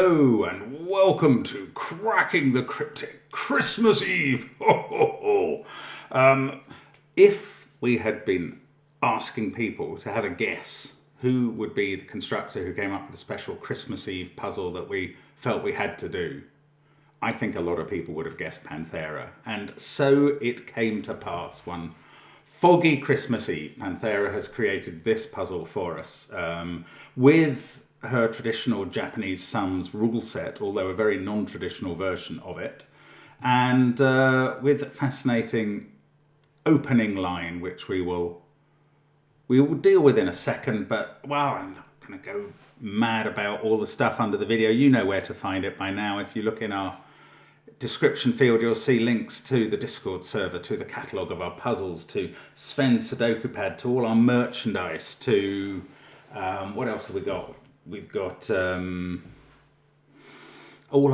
Hello and welcome to Cracking the Cryptic Christmas Eve. If we had been asking people to have a guess who would be the constructor who came up with the special Christmas Eve puzzle that we felt we had to do, I think a lot of people would have guessed Panthera. And so it came to pass one foggy Christmas Eve. Panthera has created this puzzle for us with her traditional Japanese sums rule set, although a very non-traditional version of it, and with a fascinating opening line, which we will deal with in a second. But well, I'm not going to go mad about all the stuff under the video. You know where to find it by now. If you look in our description field, you'll see links to the Discord server, to the catalogue of our puzzles, to Sven's Sudoku Pad, to all our merchandise, to what else have we got? We've got all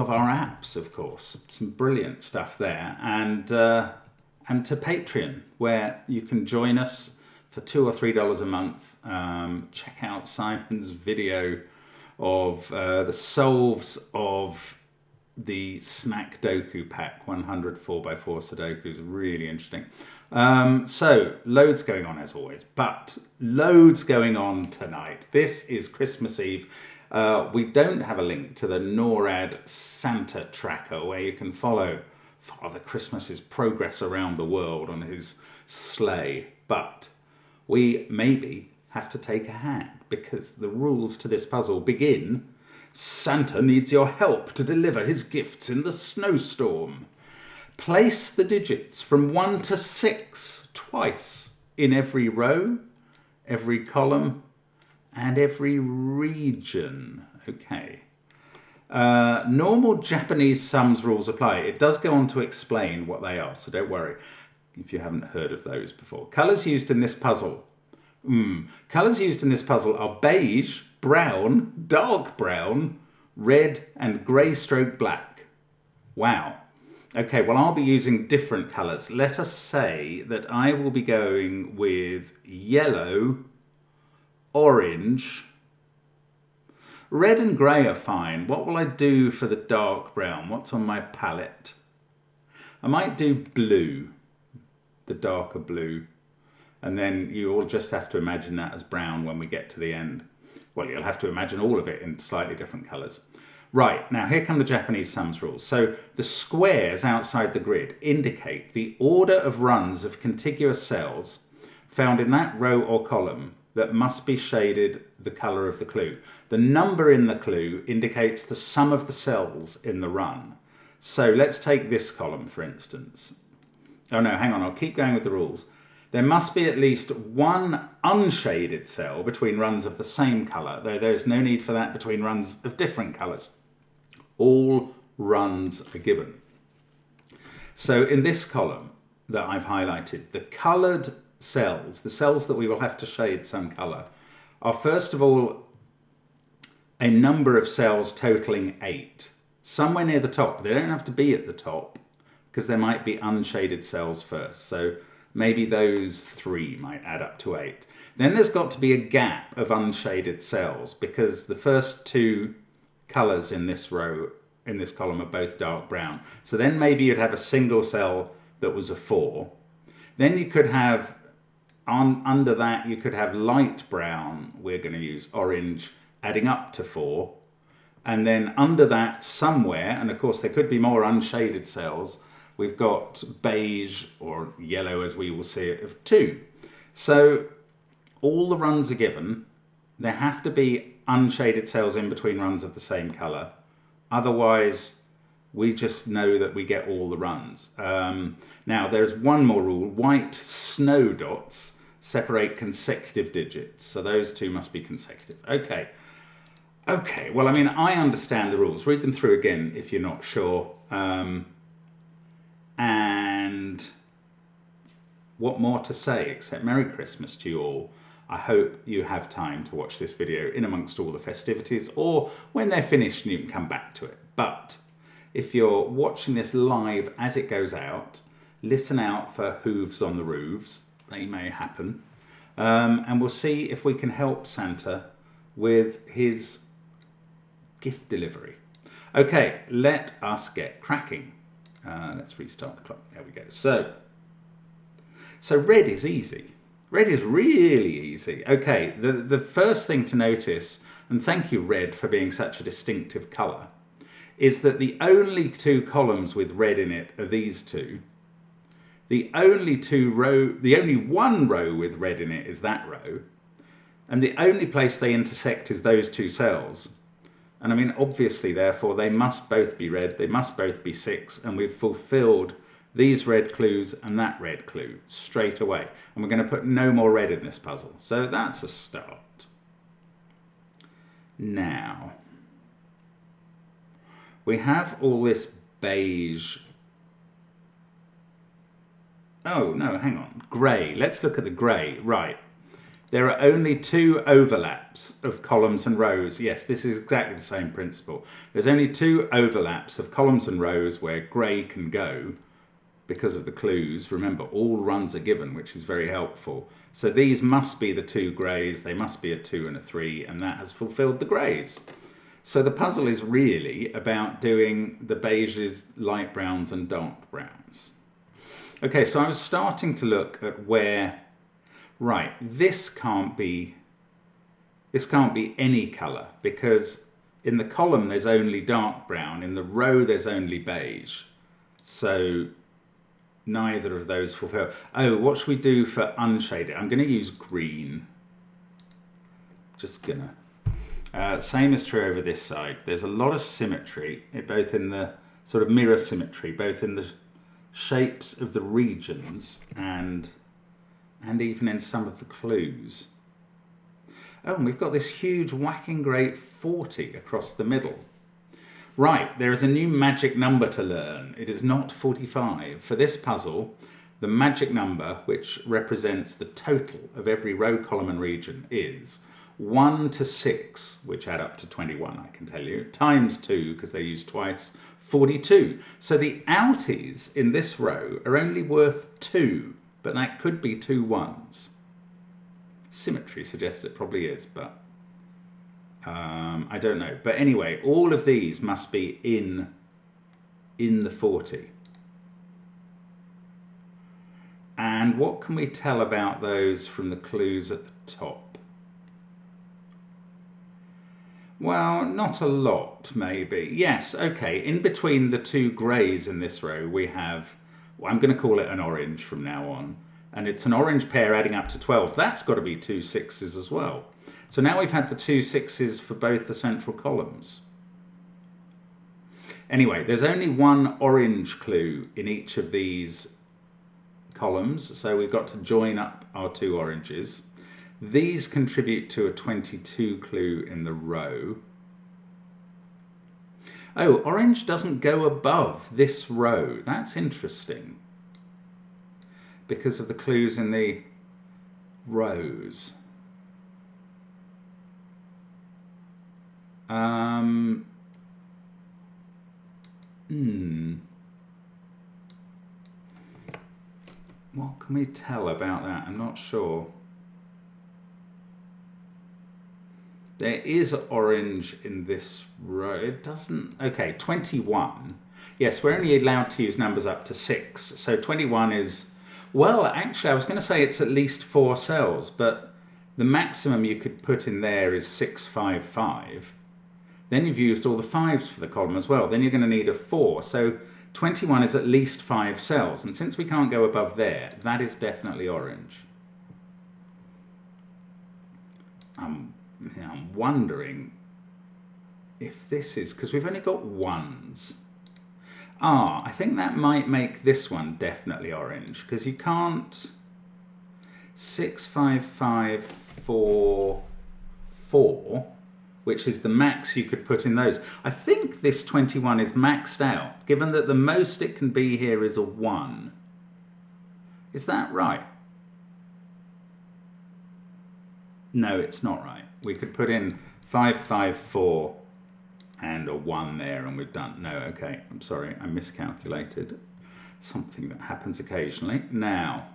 of our apps, of course, some brilliant stuff there, and to Patreon, where you can join us for $2 or $3 a month. Check out Simon's video of the solves of the Snack Doku pack, 100 4x4 Sudokus, really interesting. So loads going on as always, but loads going on tonight. This is Christmas Eve. We don't have a link to the NORAD Santa tracker where you can follow Father Christmas's progress around the world on his sleigh, but we maybe have to take a hand because the rules to this puzzle begin: Santa needs your help to deliver his gifts in the snowstorm. Place the digits from 1 to 6 twice in every row, every column, and every region. Okay. Normal Japanese sums rules apply. It does go on to explain what they are, so don't worry if you haven't heard of those before. Colours used in this puzzle. Colours used in this puzzle are beige, brown, dark brown, red, and grey stroke black. Wow. Okay, well, I'll be using different colours. Let us say that I will be going with yellow, orange, red and grey are fine. What will I do for the dark brown? What's on my palette? I might do blue, the darker blue. And then you all just have to imagine that as brown when we get to the end. Well, you'll have to imagine all of it in slightly different colours. Right, now here come the Japanese sums rules. So the squares outside the grid indicate the order of runs of contiguous cells found in that row or column that must be shaded the colour of the clue. The number in the clue indicates the sum of the cells in the run. So let's take this column, for instance. Oh no, hang on, I'll keep going with the rules. There must be at least one unshaded cell between runs of the same colour, though there's no need for that between runs of different colours. All runs are given. So in this column that I've highlighted, the coloured cells, the cells that we will have to shade some colour, are first of all a number of cells totalling 8. Somewhere near the top. They don't have to be at the top because there might be unshaded cells first. So maybe those 3 might add up to 8. Then there's got to be a gap of unshaded cells because the first 2 colours in this row, in this column, are both dark brown. So then maybe you'd have a single cell that was a 4. Then you could have, under that, you could have light brown, we're going to use orange, adding up to 4. And then under that somewhere, and of course there could be more unshaded cells, we've got beige, or yellow as we will see it, of 2. So all the runs are given. There have to be unshaded cells in between runs of the same colour. Otherwise, we just know that we get all the runs. Now, there's one more rule. White snow dots separate consecutive digits. So those 2 must be consecutive. Okay. Okay, well, I mean, I understand the rules. Read them through again if you're not sure. And what more to say except Merry Christmas to you all. I hope you have time to watch this video in amongst all the festivities, or when they're finished and you can come back to it. But if you're watching this live as it goes out, listen out for hooves on the roofs. They may happen. And we'll see if we can help Santa with his gift delivery. Okay, let us get cracking. Let's restart the clock. There we go. So red is easy. Red is really easy. Okay, the first thing to notice, and thank you red for being such a distinctive colour, is that the only two columns with red in it are these two. The only one row with red in it is that row. And the only place they intersect is those two cells. And I mean, obviously, therefore, they must both be red. They must both be 6. And we've fulfilled these red clues and that red clue straight away. And we're going to put no more red in this puzzle. So that's a start. Now, we have all this beige. Oh, no, hang on. Grey. Let's look at the grey. Right. There are only 2 overlaps of columns and rows. Yes, this is exactly the same principle. There's only 2 overlaps of columns and rows where grey can go because of the clues. Remember, all runs are given, which is very helpful. So these must be the 2 greys. They must be a 2 and a 3, and that has fulfilled the greys. So the puzzle is really about doing the beiges, light browns, and dark browns. Okay, so I was starting to look at where... Right, this can't be any colour, because in the column there's only dark brown, in the row there's only beige. So neither of those fulfill. Oh, what should we do for unshaded? I'm going to use green. Just gonna. Same is true over this side. There's a lot of symmetry, both in the sort of mirror symmetry, both in the shapes of the regions and even in some of the clues. Oh, and we've got this huge whacking great 40 across the middle. Right, there is a new magic number to learn. It is not 45. For this puzzle, the magic number, which represents the total of every row, column and region, is 1 to 6, which add up to 21, I can tell you, times 2, because they use twice, 42. So the outies in this row are only worth 2. But that could be 2 1s. Symmetry suggests it probably is, but I don't know. But anyway, all of these must be in the 40. And what can we tell about those from the clues at the top? Well, not a lot, maybe. Yes, okay. In between the 2 greys in this row, we have... I'm going to call it an orange from now on. And it's an orange pair adding up to 12. That's got to be 2 6s as well. So now we've had the 2 6s for both the central columns. Anyway, there's only 1 orange clue in each of these columns. So we've got to join up our 2 oranges. These contribute to a 22 clue in the row. Oh, orange doesn't go above this row. That's interesting. Because of the clues in the rows. What can we tell about that? I'm not sure. There is orange in this row. It doesn't... Okay, 21. Yes, we're only allowed to use numbers up to 6. So 21 is... Well, actually, I was going to say it's at least 4 cells, but the maximum you could put in there is 655. Then you've used all the 5s for the column as well. Then you're going to need a 4. So 21 is at least 5 cells. And since we can't go above there, that is definitely orange. I'm wondering if this is... Because we've only got 1s. I think that might make this one definitely orange, because you can't 65544, which is the max you could put in those. I think this 21 is maxed out, given that the most it can be here is a 1. Is that right? No, it's not right. We could put in 554 and a 1 there, and we've done... No, okay, I'm sorry, I miscalculated. Something that happens occasionally. Now,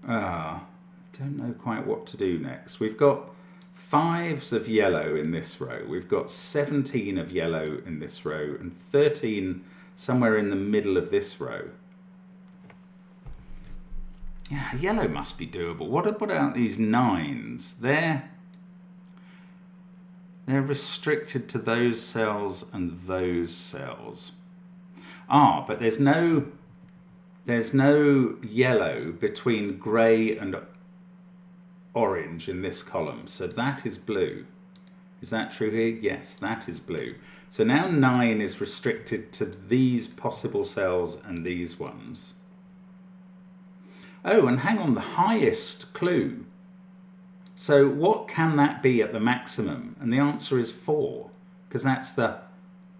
don't know quite what to do next. We've got 5s of yellow in this row. We've got 17 of yellow in this row and 13 somewhere in the middle of this row. Yeah, yellow must be doable. What about these 9s? They're restricted to those cells and those cells. Ah, but there's no yellow between grey and orange in this column, so that is blue. Is that true here? Yes, that is blue. So now 9 is restricted to these possible cells and these ones. Oh, and hang on, the highest clue. So what can that be at the maximum? And the answer is 4, because that's the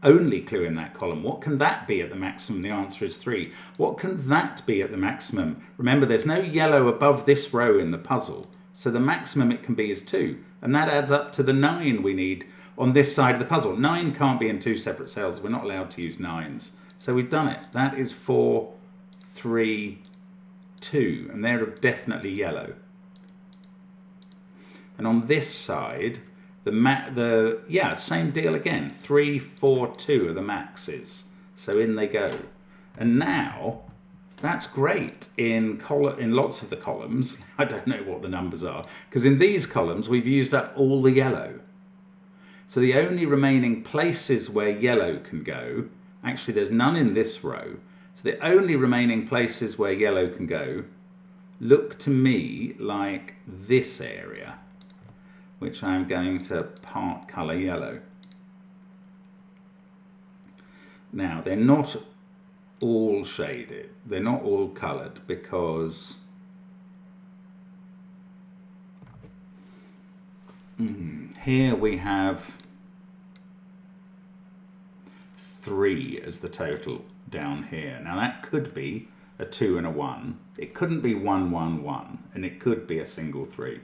only clue in that column. What can that be at the maximum? The answer is 3. What can that be at the maximum? Remember, there's no yellow above this row in the puzzle, so the maximum it can be is 2, and that adds up to the 9 we need on this side of the puzzle. 9 can't be in 2 separate cells. We're not allowed to use 9s. So we've done it. That is 4, 3, 2, and they're definitely yellow. And on this side, yeah, same deal again. 3, 4, 2 are the maxes. So in they go. And now, that's great in lots of the columns. I don't know what the numbers are, because in these columns we've used up all the yellow. So the only remaining places where yellow can go, actually there's none in this row, so the only remaining places where yellow can go look to me like this area, which I'm going to part colour yellow. Now, they're not all shaded, they're not all coloured, because here we have 3 as the total down here. Now that could be a 2 and a 1. It couldn't be 1, 1, 1, and it could be a single 3.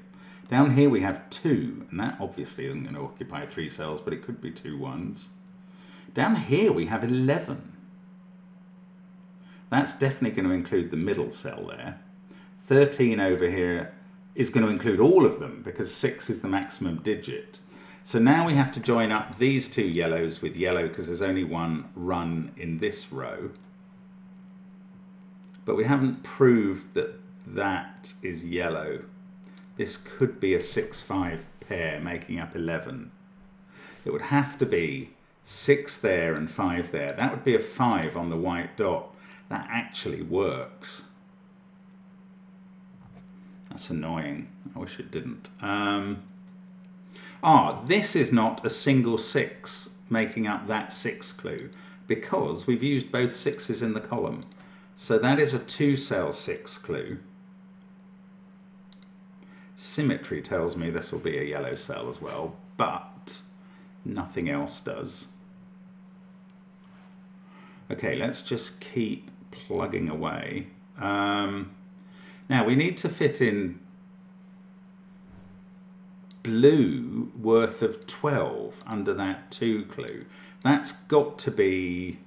Down here we have 2, and that obviously isn't going to occupy 3 cells, but it could be 2 1s. Down here we have 11. That's definitely going to include the middle cell there. 13 over here is going to include all of them, because 6 is the maximum digit. So now we have to join up these 2 yellows with yellow, because there's only one run in this row. But we haven't proved that that is yellow. This could be a 6-5 pair making up 11. It would have to be 6 there and 5 there. That would be a 5 on the white dot. That actually works. That's annoying. I wish it didn't. This is not a single 6 making up that 6 clue, because we've used both 6s in the column. So that is a 2-cell 6 clue. Symmetry tells me this will be a yellow cell as well, but nothing else does. Okay, let's just keep plugging away. Now we need to fit in blue worth of 12 under that 2 clue. That's got to be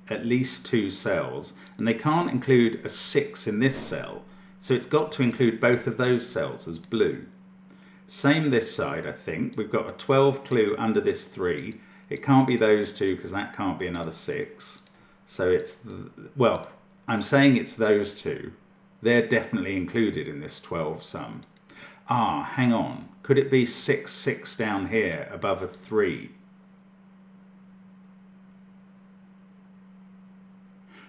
at least 2 cells, and they can't include a 6 in this cell, so it's got to include both of those cells as blue. Same this side, I think. We've got a 12 clue under this 3. It can't be those 2, because that can't be another 6. So it's, well, I'm saying it's those 2. They're definitely included in this 12 sum. Hang on. Could it be 6, 6 down here above a 3?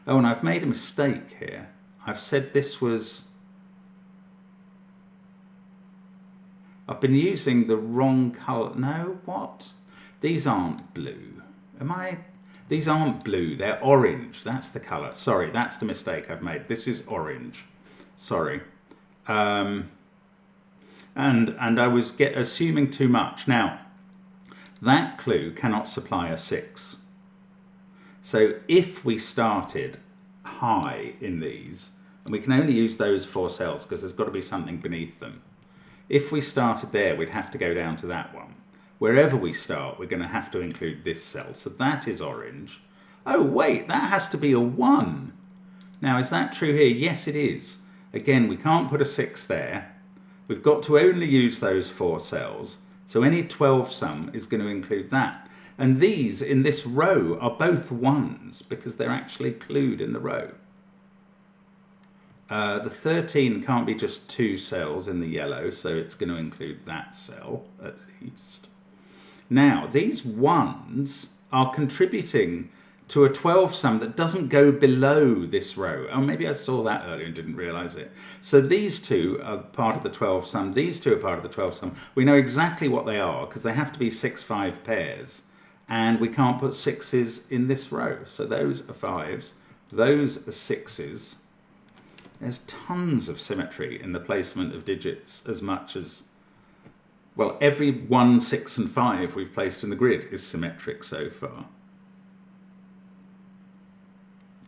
Oh, and I've made a mistake here. I've said this was... I've been using the wrong colour. No, what? These aren't blue. These aren't blue, they're orange. That's the colour. Sorry, that's the mistake I've made. This is orange. Sorry. And I was assuming too much. Now, that clue cannot supply a 6. So if we started high in these, and we can only use those 4 cells because there's got to be something beneath them. If we started there, we'd have to go down to that one. Wherever we start, we're going to have to include this cell. So that is orange. Oh, wait, that has to be a 1. Now, is that true here? Yes, it is. Again, we can't put a 6 there. We've got to only use those 4 cells. So any 12 sum is going to include that. And these in this row are both 1s because they're actually clued in the row. The 13 can't be just 2 cells in the yellow, so it's going to include that cell at least. Now, these 1s are contributing to a 12 sum that doesn't go below this row. Oh, maybe I saw that earlier and didn't realize it. So these two are part of the 12 sum. These two are part of the 12 sum. We know exactly what they are because they have to be 6-5 pairs. And we can't put 6s in this row. So those are 5s. Those are 6s. There's tons of symmetry in the placement of digits, as much as, well, every 1, 6 and 5 we've placed in the grid is symmetric so far.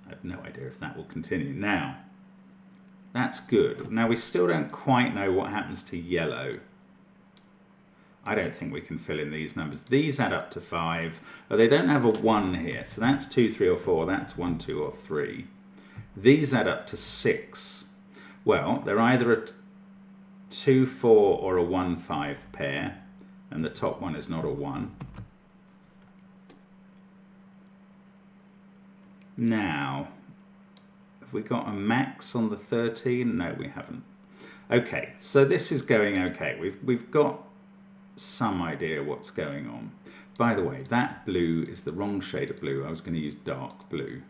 I have no idea if that will continue. Now, that's good. Now, we still don't quite know what happens to yellow. I don't think we can fill in these numbers. These add up to 5. Oh, they don't have a 1 here, so that's 2, 3 or 4. That's 1, 2 or 3. These add up to 6. Well, they're either a 2, 4 or a 1, 5 pair, and the top one is not a 1. Now, have we got a max on the 13? No, we haven't. Okay, so this is going okay. We've got some idea what's going on. By the way, that blue is the wrong shade of blue. I was going to use dark blue.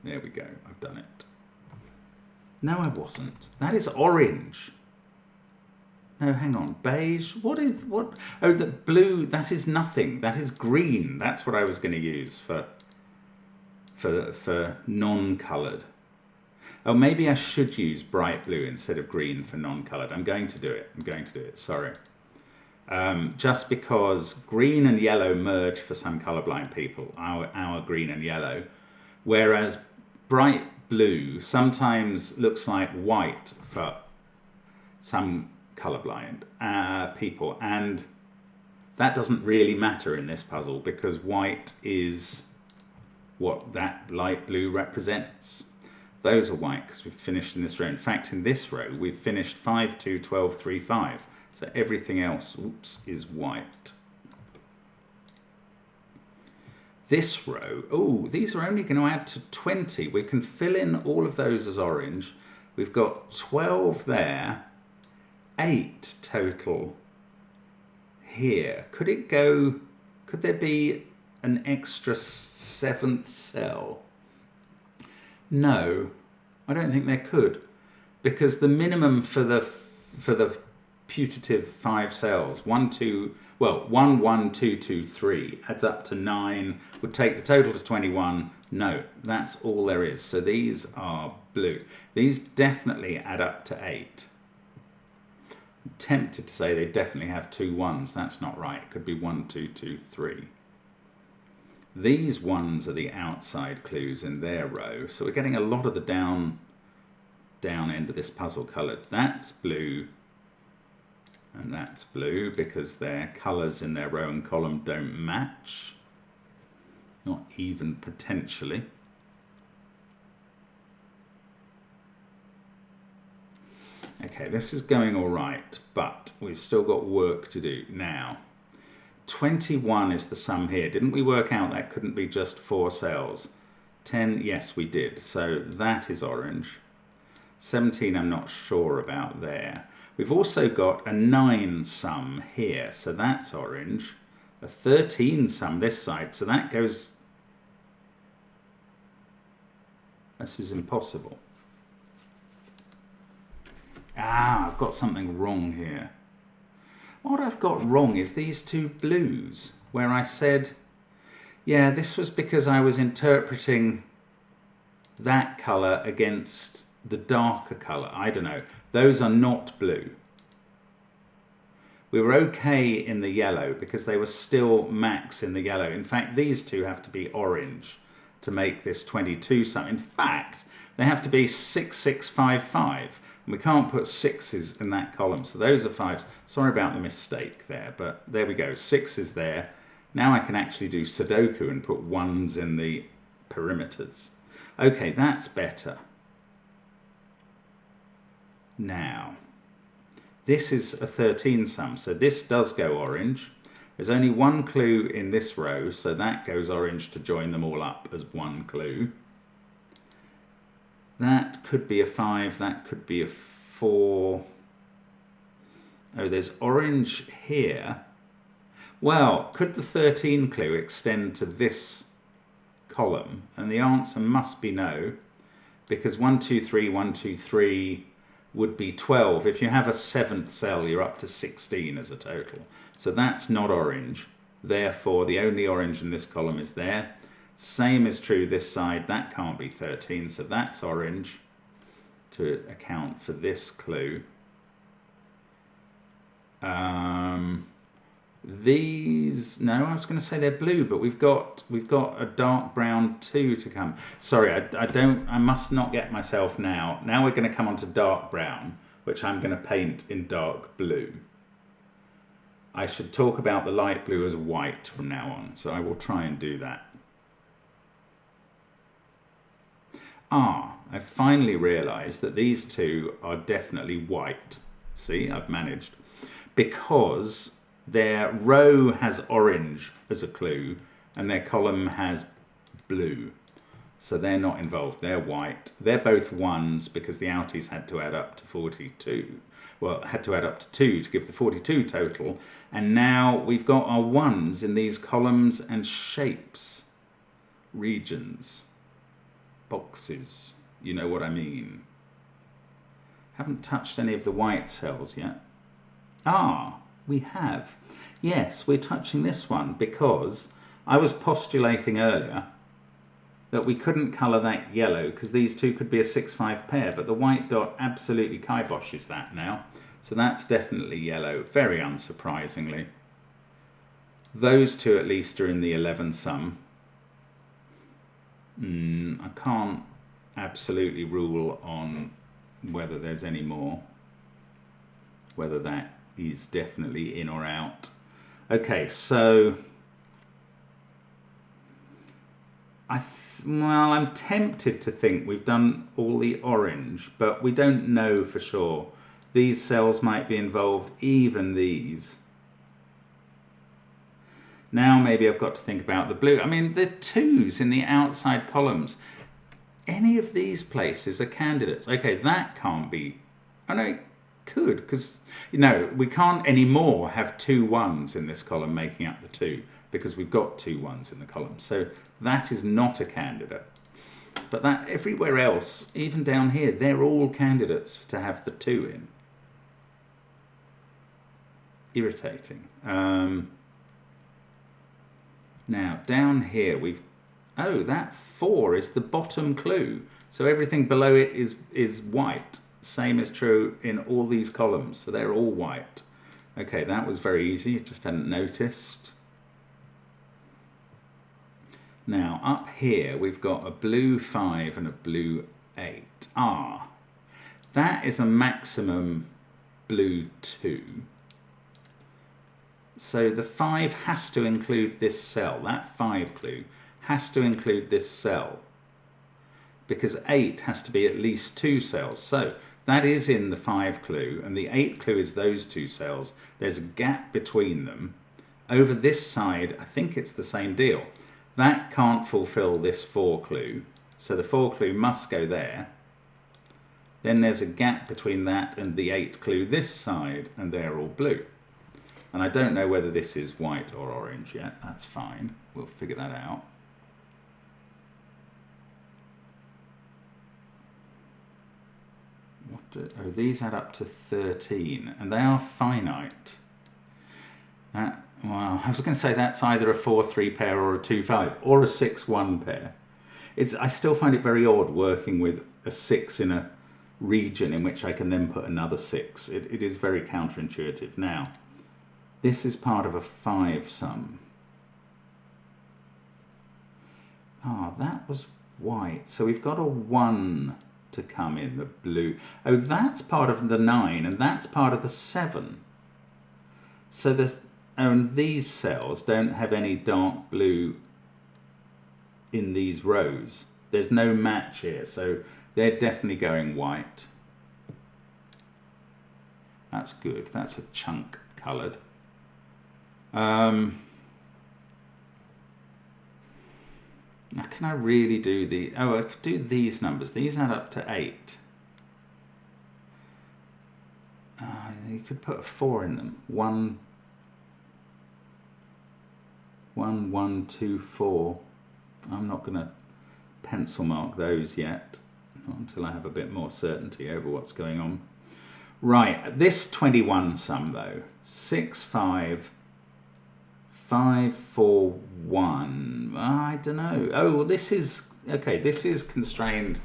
There we go, I've done it. No, I wasn't. That is orange. No, hang on, beige? What? Oh, the blue, that is nothing. That is green. That's what I was going to use for non-coloured. Oh, maybe I should use bright blue instead of green for non-coloured. I'm going to do it. Sorry. Just because green and yellow merge for some colourblind people, our green and yellow, whereas bright blue sometimes looks like white for some colourblind people, and that doesn't really matter in this puzzle because white is what that light blue represents. Those are white because we've finished in this row. In fact, in this row, we've finished 5, 2, 12, 3, 5. So everything else, is white. This row, oh, these are only going to add to 20. We can fill in all of those as orange. We've got 12 there, 8 total here. Could there be an extra 7th cell? No, I don't think there could, because the minimum for the putative 5 cells, 1, 2, well, 1, 1, 2, 2, 3 adds up to 9, would take the total to 21. No, that's all there is. So these are blue. These definitely add up to 8. I'm tempted to say they definitely have 2 1s. That's not right. It could be 1, 2, 2, 3. These 1s are the outside clues in their row. So we're getting a lot of the down end of this puzzle coloured. That's blue. And that's blue because their colours in their row and column don't match. Not even potentially. Okay, this is going all right, but we've still got work to do. Now, 21 is the sum here. Didn't we work out that couldn't be just 4 cells? 10, yes, we did. So that is orange. 17, I'm not sure about there. We've also got a 9 sum here, so that's orange. A 13 sum this side, so that goes... This is impossible. Ah, I've got something wrong here. What I've got wrong is these 2 blues, where I said, yeah, this was because I was interpreting that colour against the darker colour. I don't know. Those are not blue. We were okay in the yellow because they were still max in the yellow. In fact, these 2 have to be orange to make this 22 sum. In fact, they have to be 6, 6, 5, 5. And we can't put 6s in that column. So those are 5s. Sorry about the mistake there, but there we go. 6 is there. Now I can actually do Sudoku and put 1s in the perimeters. Okay, that's better. Now, This is a 13 sum, so this does go orange. There's only one clue in this row, so that goes orange to join them all up as one clue. That could be a 5, that could be a 4. Oh, there's orange here. Well, could the 13 clue extend to this column? And the answer must be no, because 1, 2, 3, 1, 2, 3 would be 12. If you have a 7th cell, you're up to 16 as a total. So that's not orange. Therefore, the only orange in this column is there. Same is true this side. That can't be 13, so that's orange to account for this clue. These, no, I was going to say they're blue, but we've got a dark brown 2 to come. Sorry, I must not get myself now. Now we're going to come on to dark brown, which I'm going to paint in dark blue. I should talk about the light blue as white from now on, so I will try and do that. I finally realised that these two are definitely white. See, I've managed. Because their row has orange as a clue and their column has blue. So they're not involved, they're white. They're both 1s because the outies had to add up to 42. Well, had to add up to 2 to give the 42 total. And now we've got our 1s in these columns and shapes, regions, boxes, you know what I mean. Haven't touched any of the white cells yet. We have. Yes, we're touching this one because I was postulating earlier that we couldn't colour that yellow because these two could be a 6-5 pair, but the white dot absolutely kiboshes that now. So that's definitely yellow, very unsurprisingly. Those two at least are in the 11 sum. I can't absolutely rule on whether there's any more, whether that is definitely in or out. Okay, so I'm tempted to think we've done all the orange, but we don't know for sure. These cells might be involved, even these. Now maybe I've got to think about the blue. I mean, the 2s in the outside columns. Any of these places are candidates. Okay, that can't be. Oh no, it could, because, you know, we can't anymore have 2 1s in this column making up the 2, because we've got 2 1s in the column. So that is not a candidate. But that everywhere else, even down here, they're all candidates to have the 2 in. Irritating. Now, down here, that 4 is the bottom clue. So everything below it is white. Same is true in all these columns. So they're all white. Okay, that was very easy. Just hadn't noticed. Now, up here, we've got a blue 5 and a blue 8. That is a maximum blue 2. So the 5 has to include this cell. That 5 clue has to include this cell, because 8 has to be at least 2 cells. So that is in the 5 clue, and the 8 clue is those 2 cells. There's a gap between them. Over this side, I think it's the same deal. That can't fulfill this 4 clue, so the 4 clue must go there. Then there's a gap between that and the 8 clue this side, and they're all blue. And I don't know whether this is white or orange yet. That's fine. We'll figure that out. These add up to 13, and they are finite. Well, I was going to say that's either a 4-3 pair or a 2-5 or a 6-1 pair. I still find it very odd working with a 6 in a region in which I can then put another 6. It is very counterintuitive. Now, this is part of a 5 sum. That was white. So we've got a 1 to come in the blue. Oh, that's part of the 9, and that's part of the 7. So these cells don't have any dark blue in these rows. There's no match here, so they're definitely going white. That's good. That's a chunk coloured. Now, can I really do the... Oh, I could do these numbers. These add up to 8. You could put a 4 in them. 1, 1, 1, 2, 4. I'm not going to pencil mark those yet. Not until I have a bit more certainty over what's going on. Right, this 21 sum though. 6, 5... 5, 4, 1. I don't know. Oh, well, this is... Okay, this is constrained.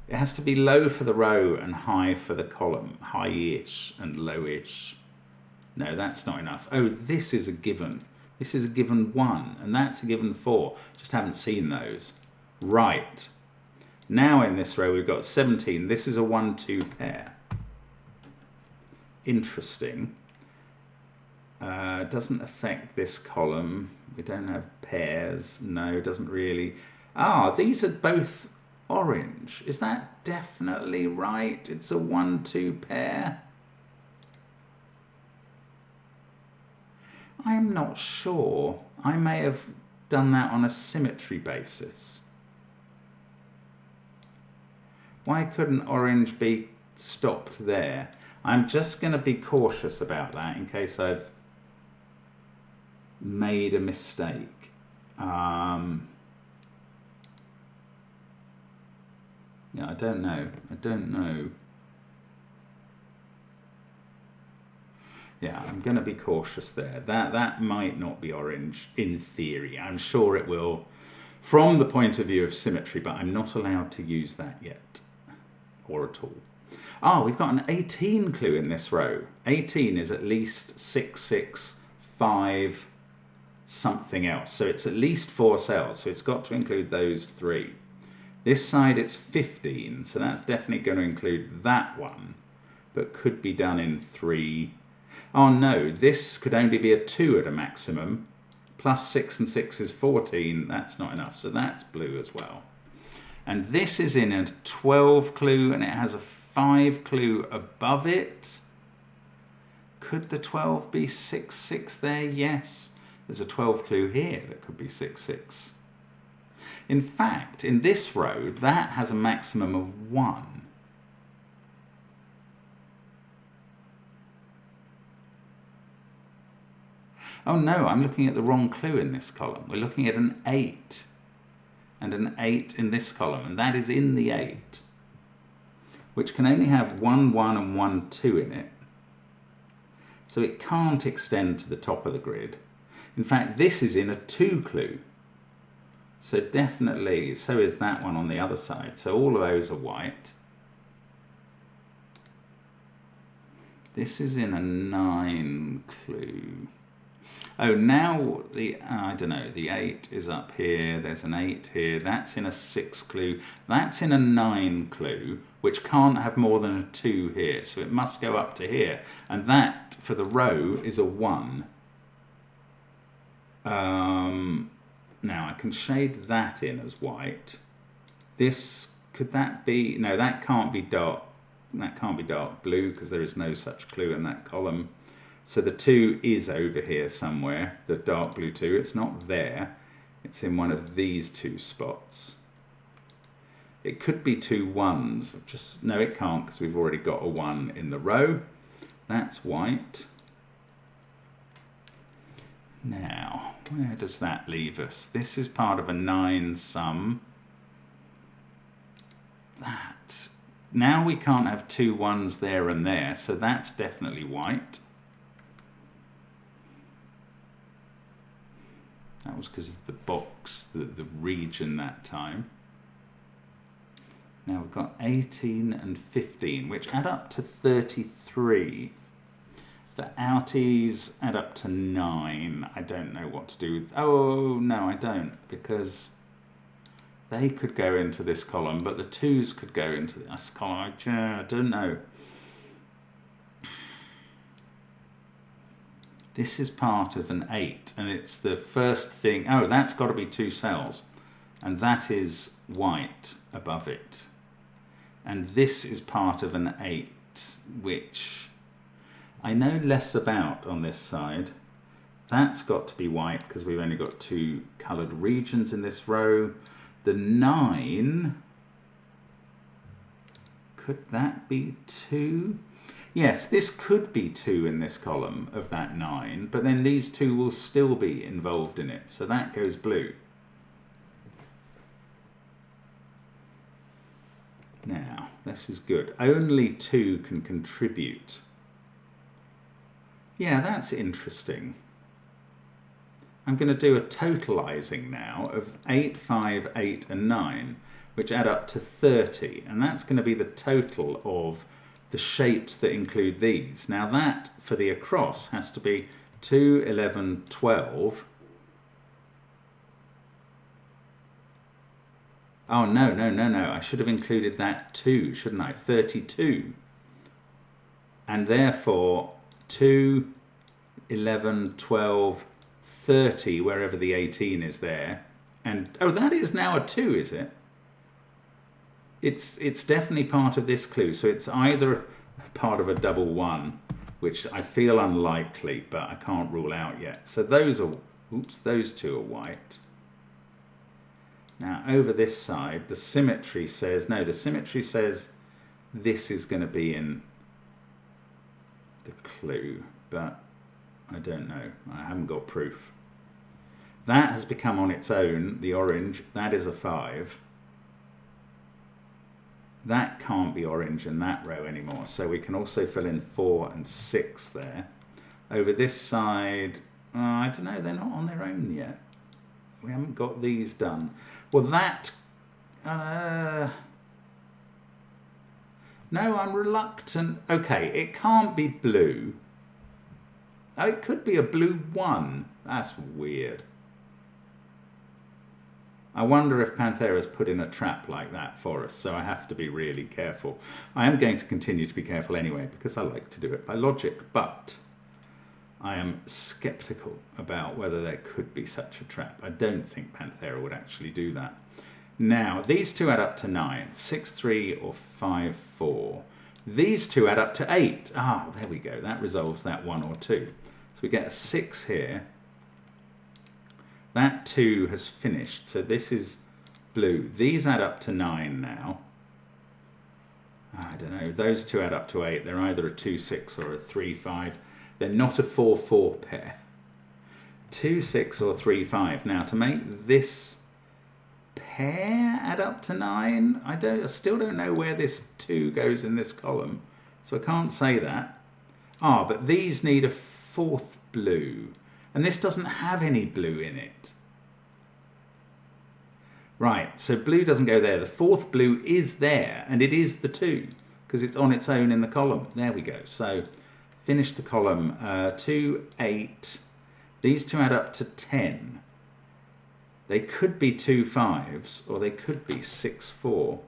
It has to be low for the row and high for the column. High-ish and low-ish. No, that's not enough. Oh, this is a given. This is a given 1, and that's a given 4. Just haven't seen those. Right. Now in this row we've got 17. This is a 1-2 pair. Interesting. Doesn't affect this column. We don't have pairs. No, doesn't really. Ah, these are both orange. Is that definitely right? It's a 1-2 pair. I'm not sure. I may have done that on a symmetry basis. Why couldn't orange be stopped there? I'm just going to be cautious about that in case I've made a mistake. Yeah, I don't know. I don't know. Yeah, I'm going to be cautious there. That might not be orange in theory. I'm sure it will from the point of view of symmetry, but I'm not allowed to use that yet or at all. Ah, we've got an 18 clue in this row. 18 is at least 6, 6, 5, something else. So it's at least 4 cells. So it's got to include those 3. This side it's 15. So that's definitely going to include that one, but could be done in 3. Oh no, this could only be a 2 at a maximum. Plus 6 and 6 is 14. That's not enough. So that's blue as well. And this is in a 12 clue and it has a 5 clue above it. Could the 12 be 6, 6 there? Yes. There's a 12 clue here that could be 6, 6. In fact, in this row, that has a maximum of 1. Oh no, I'm looking at the wrong clue in this column. We're looking at an 8. And an 8 in this column, and that is in the 8. Which can only have 1, 1 and 1, 2 in it. So it can't extend to the top of the grid. In fact, this is in a 2 clue. So definitely, so is that one on the other side. So all of those are white. This is in a 9 clue. Oh, now I don't know, the 8 is up here, there's an 8 here, that's in a 6 clue, that's in a 9 clue, which can't have more than a 2 here, so it must go up to here. And that, for the row, is a 1. Now, I can shade that in as white. This, could that be, no, that can't be dark blue, because there is no such clue in that column. So the 2 is over here somewhere, the dark blue 2. It's not there. It's in one of these 2 spots. It could be 2 1s. No, it can't because we've already got a 1 in the row. That's white. Now, where does that leave us? This is part of a 9 sum. That. Now we can't have 2 1s there and there, so that's definitely white. That was because of the box, the region that time. Now we've got 18 and 15, which add up to 33. The outies add up to 9. I don't know what to do with... Oh, no, I don't, because they could go into this column, but the 2s could go into this column. I don't know. This is part of an 8, and it's the first thing. Oh, that's got to be 2 cells, and that is white above it. And this is part of an 8, which I know less about on this side. That's got to be white because we've only got 2 coloured regions in this row. The 9, could that be 2? Yes, this could be 2 in this column of that 9, but then these 2 will still be involved in it, so that goes blue. Now, this is good. Only 2 can contribute. Yeah, that's interesting. I'm going to do a totalizing now of 8, 5, 8 and 9, which add up to 30, and that's going to be the total of the shapes that include these. Now that, for the across, has to be 2, 11, 12. Oh, no. I should have included that 2, shouldn't I? 32. And therefore, 2, 11, 12, 30, wherever the 18 is there. And, oh, that is now a 2, is it? It's definitely part of this clue. So it's either part of a double 1, which I feel unlikely, but I can't rule out yet. So those are, oops, those 2 are white. Now over this side, the symmetry says, no, the symmetry says this is going to be in the clue, but I don't know. I haven't got proof. That has become on its own, the orange, that is a 5. That can't be orange in that row anymore, so we can also fill in 4 and 6 there. Over this side, I don't know, they're not on their own yet. We haven't got these done. Well, that... no, I'm reluctant. Okay, it can't be blue. Oh, it could be a blue 1. That's weird. I wonder if Panthera's put in a trap like that for us, so I have to be really careful. I am going to continue to be careful anyway, because I like to do it by logic, but I am sceptical about whether there could be such a trap. I don't think Panthera would actually do that. Now, these 2 add up to 9, 6, 3 or 5, 4. These 2 add up to 8. Ah, there we go. That resolves that 1 or 2. So we get a 6 here. That 2 has finished, so this is blue. These add up to 9 now. I don't know, those 2 add up to 8. They're either a 2, 6 or a 3, 5. They're not a 4, 4 pair. 2, 6 or 3, 5. Now, to make this pair add up to 9, I still don't know where this 2 goes in this column, so I can't say that. Ah, but these need a 4th blue. And this doesn't have any blue in it. Right, so blue doesn't go there. The 4th blue is there, and it is the 2, because it's on its own in the column. There we go. So finish the column. 2, 8. These 2 add up to 10. They could be 2 5s, or they could be 6 4.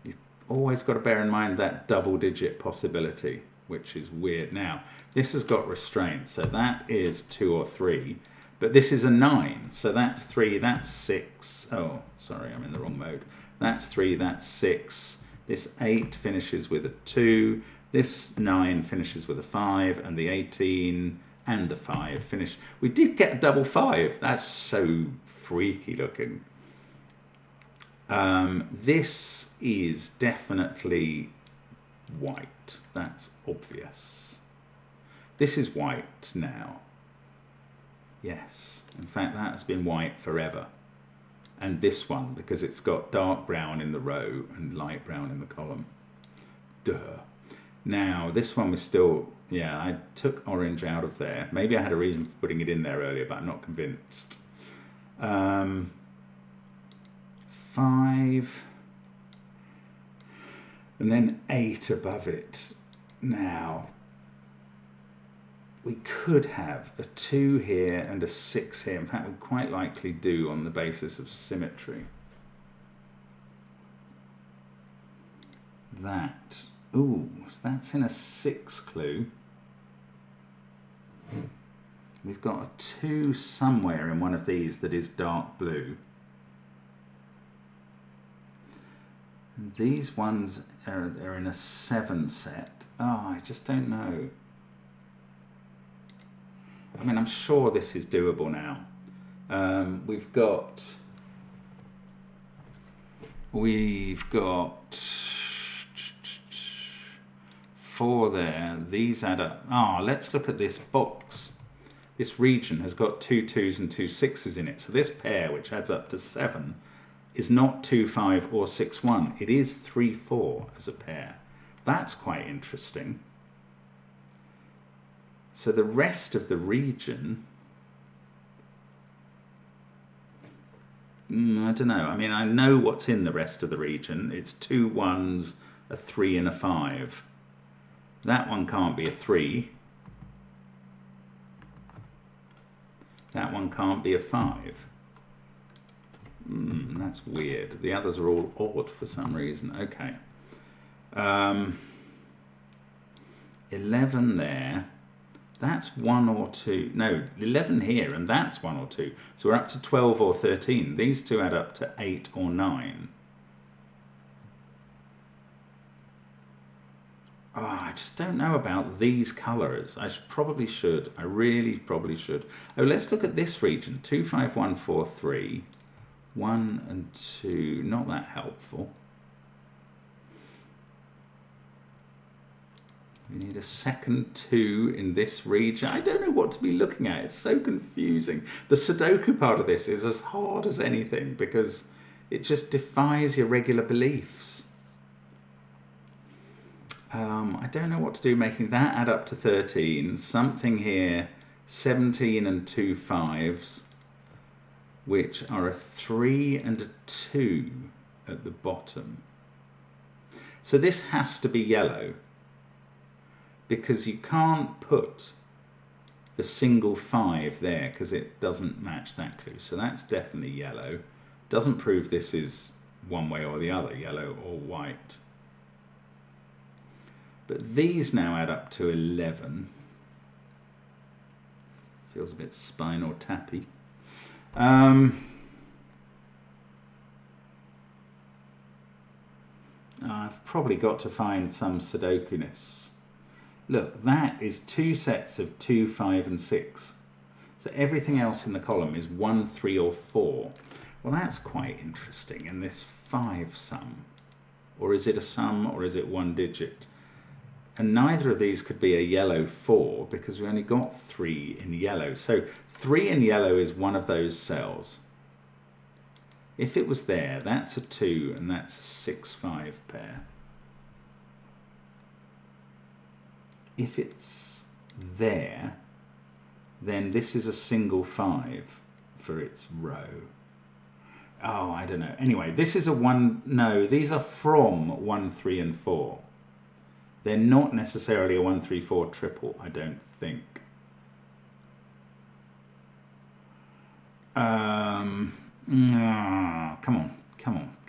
You've always got to bear in mind that double-digit possibility, which is weird. Now, this has got restraint, so that is 2 or 3, but this is a 9, so that's 3, that's 6. Oh, sorry, I'm in the wrong mode. That's 3, that's 6. This 8 finishes with a 2, this 9 finishes with a 5, and the 18 and the 5 finish. We did get a double 5. That's so freaky looking. This is definitely white. That's obvious. This is white now. Yes. In fact, that has been white forever. And this one, because it's got dark brown in the row and light brown in the column. Duh. Now, this one was still... Yeah, I took orange out of there. Maybe I had a reason for putting it in there earlier, but I'm not convinced. 5. And then 8 above it. Now, we could have a 2 here and a 6 here. In fact, we quite likely do on the basis of symmetry. That. Ooh, so that's in a 6 clue. We've got a 2 somewhere in one of these that is dark blue. These ones are in a 7 set. Oh, I just don't know. I mean, I'm sure this is doable now. We've got 4 there. These add up. Ah, let's look at this box. This region has got 2 2s and 2 6s in it. So this pair, which adds up to 7, is not 2 5 or 6 1. It is 3 4 as a pair. That's quite interesting. So the rest of the region, I don't know. I mean, I know what's in the rest of the region. It's 2 1s, a 3 and a 5. That one can't be a 3. That one can't be a 5. That's weird. The others are all odd for some reason. Okay. 11 there. That's 1 or 2. No, 11 here, and that's 1 or 2. So we're up to 12 or 13. These two add up to 8 or 9. Oh, I just don't know about these colours. I probably should. I really probably should. Oh, let's look at this region. 2 5 1 4 3. 1 and 2. Not that helpful. We need a second 2 in this region. I don't know what to be looking at. It's so confusing. The Sudoku part of this is as hard as anything because it just defies your regular beliefs. I don't know what to do making that add up to 13. Something here, 17 and 2 5s, which are a 3 and a 2 at the bottom. So this has to be yellow, because you can't put the single 5 there because it doesn't match that clue. So that's definitely yellow. Doesn't prove this is one way or the other, yellow or white. But these now add up to 11. Feels a bit spinal tappy. I've probably got to find some Sudoku-ness. Look, that is 2 sets of 2, 5 and 6. So everything else in the column is 1, 3 or 4. Well, that's quite interesting. And this 5 sum. Or is it a sum or is it one digit? And neither of these could be a yellow 4 because we only got 3 in yellow. So 3 in yellow is one of those cells. If it was there, that's a 2 and that's a 6 5 pair. If it's there, then this is a single 5 for its row. Oh, I don't know. Anyway, this is a 1. No, these are from 1, 3 and 4. They're not necessarily a 1, 3, 4 triple, I don't think. Come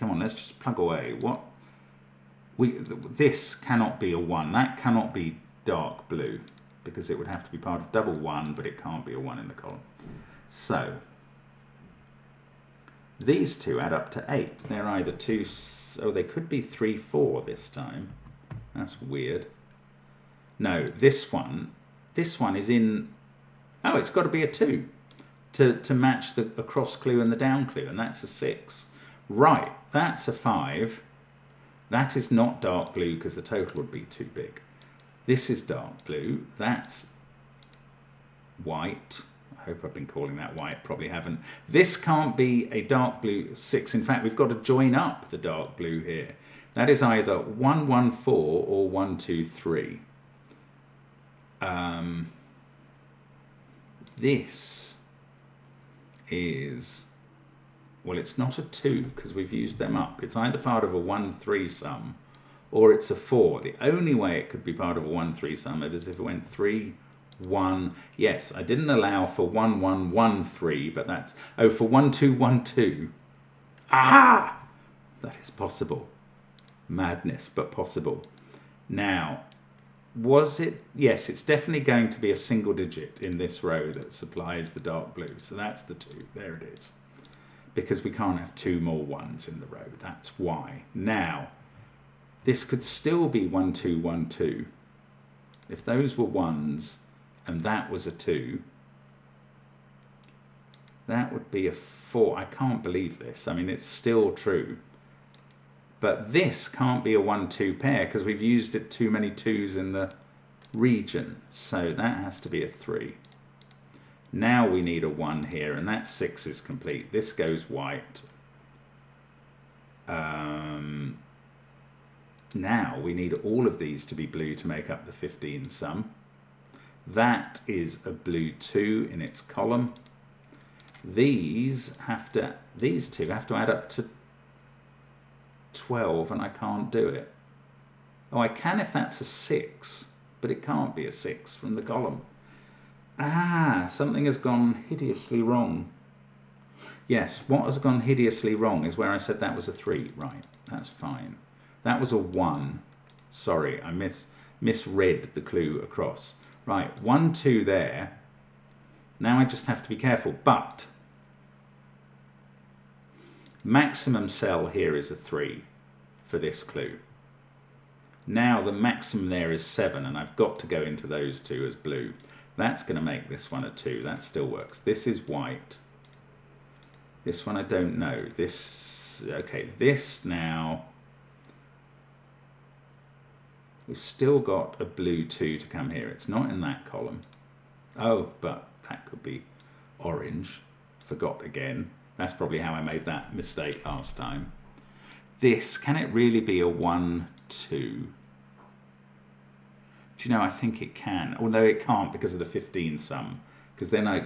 on. Let's just plug away. This cannot be a 1. That cannot be dark blue because it would have to be part of double 1, but it can't be a 1 in the column. So these two add up to 8. They're either 2. Oh, they could be 3, 4 this time. That's weird. No, this one is in. Oh, it's got to be a 2 to match the across clue and the down clue, and that's a 6. Right, that's a 5. That is not dark blue because the total would be too big. This is dark blue. That's white. I hope I've been calling that white. Probably haven't. This can't be a dark blue 6. In fact, we've got to join up the dark blue here. That is either 1, 1, 4 or 1, 2, 3. This is, well, it's not a 2 because we've used them up. It's either part of a 1, 3 sum or it's a 4. The only way it could be part of a 1, 3 sum is if it went 3, 1. Yes, I didn't allow for 1, 1, 1, 3, but that's, oh, for 1, 2, 1, 2. Ah! That is possible. Madness, but possible. Now, was it? Yes, it's definitely going to be a single digit in this row that supplies the dark blue. So that's the 2. There it is. Because we can't have 2 more 1s in the row. That's why. Now, this could still be 1, 2, 1, 2. If those were 1s and that was a 2, that would be a 4. I can't believe this. I mean, it's still true. But this can't be a 1, 2 pair because we've used it too many 2s in the region. So that has to be a 3. Now we need a 1 here, and that 6 is complete. This goes white. Now we need all of these to be blue to make up the 15 sum. That is a blue 2 in its column. These two have to add up to 12, and I can't do it. Oh, I can if that's a 6, but it can't be a 6 from the column. Ah, something has gone hideously wrong. Yes, what has gone hideously wrong is where I said that was a 3. Right, that's fine. That was a 1. Sorry, I misread the clue across. Right, 1, 2 there. Now I just have to be careful, but maximum cell here is a 3 for this clue. Now the maximum there is 7, and I've got to go into those two as blue. That's going to make this one a 2. That still works. This is white. This one I don't know. This, okay, this now, we've still got a blue 2 to come here. It's not in that column. Oh, but that could be orange. Forgot again. That's probably how I made that mistake last time. This, can it really be a 1, 2? Do you know, I think it can, although it can't because of the 15 sum, because then I'd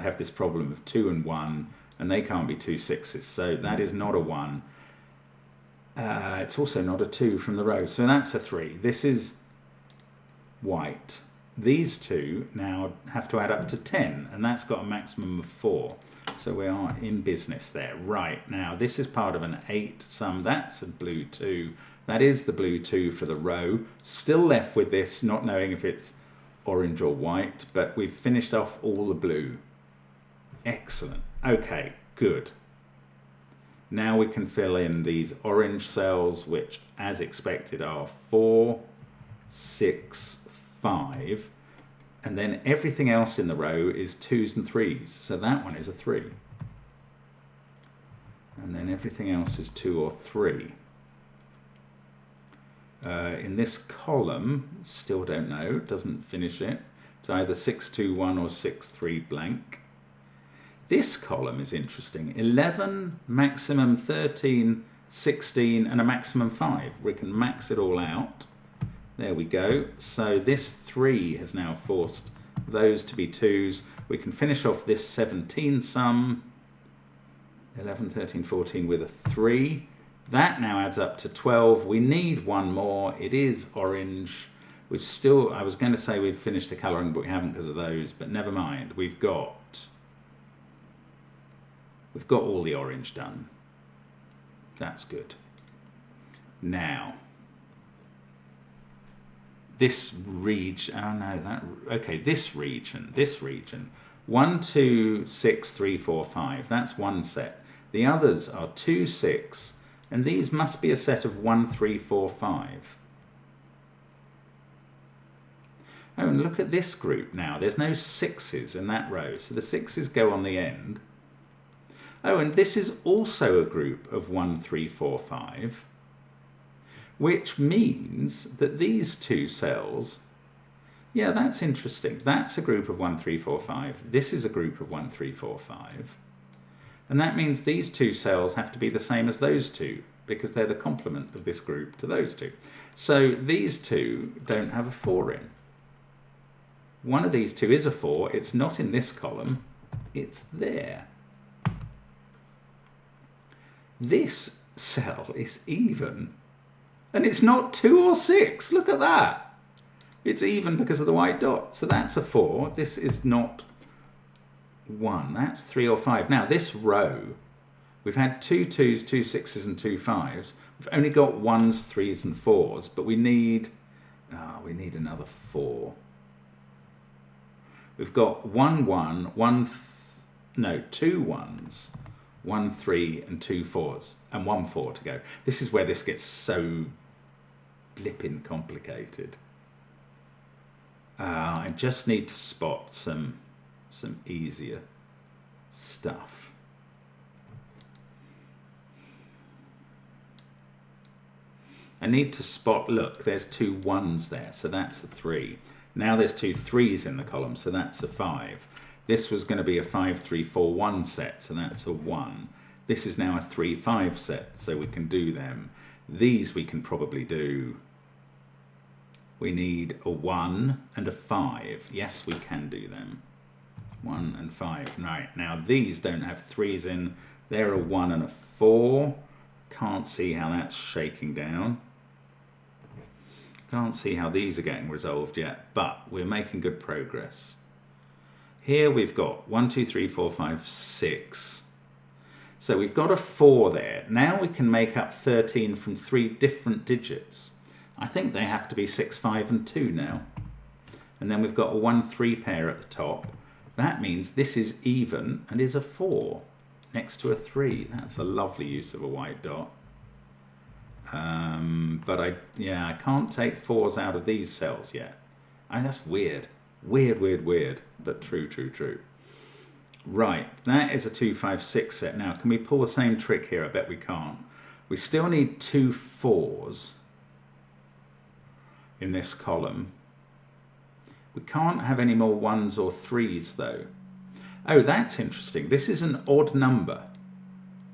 have this problem of 2 and 1, and they can't be 2 6s, so that is not a 1. It's also not a 2 from the row, so that's a 3. This is white. These two now have to add up to 10, and that's got a maximum of 4. So we are in business there. Right, now this is part of an 8 sum. That's a blue 2. That is the blue 2 for the row. Still left with this, not knowing if it's orange or white, but we've finished off all the blue. Excellent. Okay, good. Now we can fill in these orange cells, which as expected are 4, 6, 5, and then everything else in the row is 2s and 3s, so that one is a 3. And then everything else is 2 or 3. In this column, still don't know, doesn't finish it. It's either 6, 2, 1 or 6, 3 blank. This column is interesting. 11, maximum 13, 16, and a maximum 5. We can max it all out. There we go. So this 3 has now forced those to be 2s. We can finish off this 17 sum. 11, 13, 14 with a 3. That now adds up to 12. We need one more. It is orange. We've still, I was going to say we've finished the colouring, but we haven't because of those. But never mind. We've got all the orange done. That's good. Now, this region, oh no, that, okay, this region, 1, 2, 6, 3, 4, 5, that's one set. The others are 2, 6, and these must be a set of 1, 3, 4, 5. Oh, and look at this group now. There's no 6s in that row, so the 6s go on the end. Oh, and this is also a group of 1, 3, 4, 5, which means that these two cells, yeah, that's interesting. That's a group of 1, 3, 4, 5. This is a group of 1, 3, 4, 5. And that means these two cells have to be the same as those two, because they're the complement of this group to those two. So these two don't have a 4 in. One of these two is a 4. It's not in this column. It's there. This cell is even. And it's not 2 or 6. Look at that. It's even because of the white dot. So that's a 4. This is not 1. That's 3 or 5. Now, this row, we've had 2 2s, 2 6s, and 2 5s. We've only got 1s, 3s, and 4s, but we need another 4. We've got 1 1, 2 1s, 1 3, and 2 4s, and 1 4 to go. This is where this gets so blipping complicated. I just need to spot some easier stuff. I need to spot, look, there's 2 1s there, so that's a 3. Now there's 2 3s in the column, so that's a 5. This was going to be a 5 3 4 1 set, so that's a 1. This is now a 3 5 set, so we can do them. These we can probably do. We need a 1 and a 5. Yes, we can do them. 1 and 5. Right, now these don't have 3s in. They're a 1 and a 4. Can't see how that's shaking down. Can't see how these are getting resolved yet, but we're making good progress. Here we've got 1, 2, 3, 4, 5, 6. So we've got a 4 there. Now we can make up 13 from 3 different digits. I think they have to be 6, 5 and 2 now. And then we've got a 1, 3 pair at the top. That means this is even and is a 4 next to a 3. That's a lovely use of a white dot. But I can't take 4s out of these cells yet. That's weird. Weird, but true. Right, that is a 2, 5, 6 set. Now, can we pull the same trick here? I bet we can't. We still need 2 4s in this column. We can't have any more 1s or 3s though. Oh, that's interesting. This is an odd number.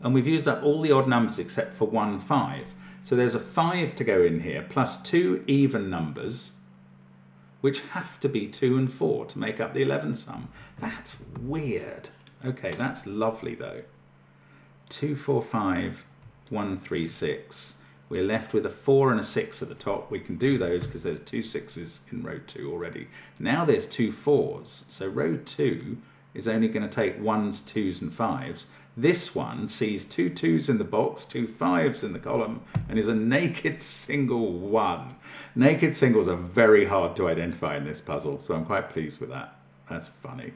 And we've used up all the odd numbers except for 1, 5. So there's a 5 to go in here, plus 2 even numbers, which have to be 2 and 4 to make up the 11 sum. That's weird. Okay, that's lovely though. 2, 4, 5, 1, 3, 6. We're left with a 4 and a 6 at the top. We can do those because there's 2 6s in row 2 already. Now there's 2 4s. So row 2 is only going to take 1s, 2s and 5s. This one sees 2 2s in the box, 2 5s in the column, and is a naked single 1. Naked singles are very hard to identify in this puzzle, so I'm quite pleased with that. That's funny.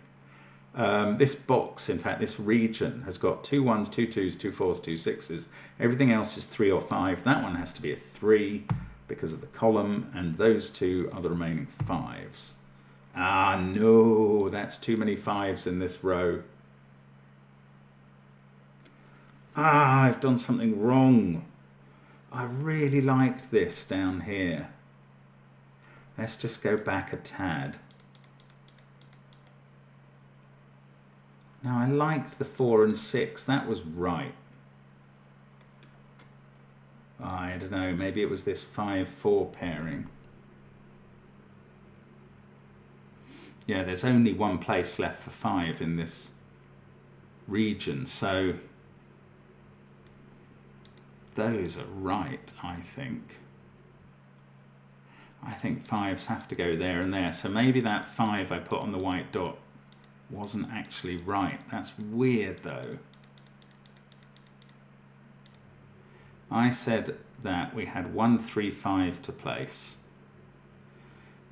This box, in fact, this region has got 2 1s, 2 2s, 2 4s, 2 6s. Everything else is 3 or 5. That one has to be a 3 because of the column, and those 2 are the remaining 5s. Ah, no, that's too many 5s in this row. Ah, I've done something wrong. I really liked this down here. Let's just go back a tad. Now, I liked the 4 and 6. That was right. I don't know, maybe it was this 5-4 pairing. Yeah, there's only one place left for 5 in this region, so those are right, I think. I think 5s have to go there and there, so maybe that 5 I put on the white dot wasn't actually right. That's weird though. I said that we had 1, 3, 5 to place.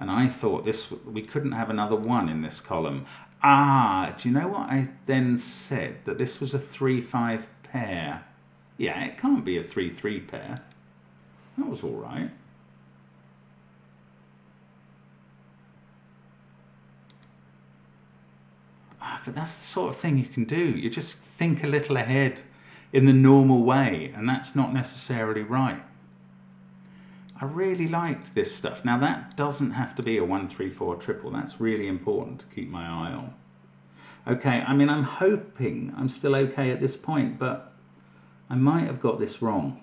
And I thought we couldn't have another 1 in this column. Ah, do you know what I then said? That this was a 3-5 pair. Yeah, it can't be a 3-3 pair. That was all right. But that's the sort of thing you can do. You just think a little ahead in the normal way, and that's not necessarily right. I really liked this stuff. Now that doesn't have to be a 1, 3, 4 triple. That's really important to keep my eye on. Okay, I mean, I'm hoping I'm still okay at this point, but I might have got this wrong.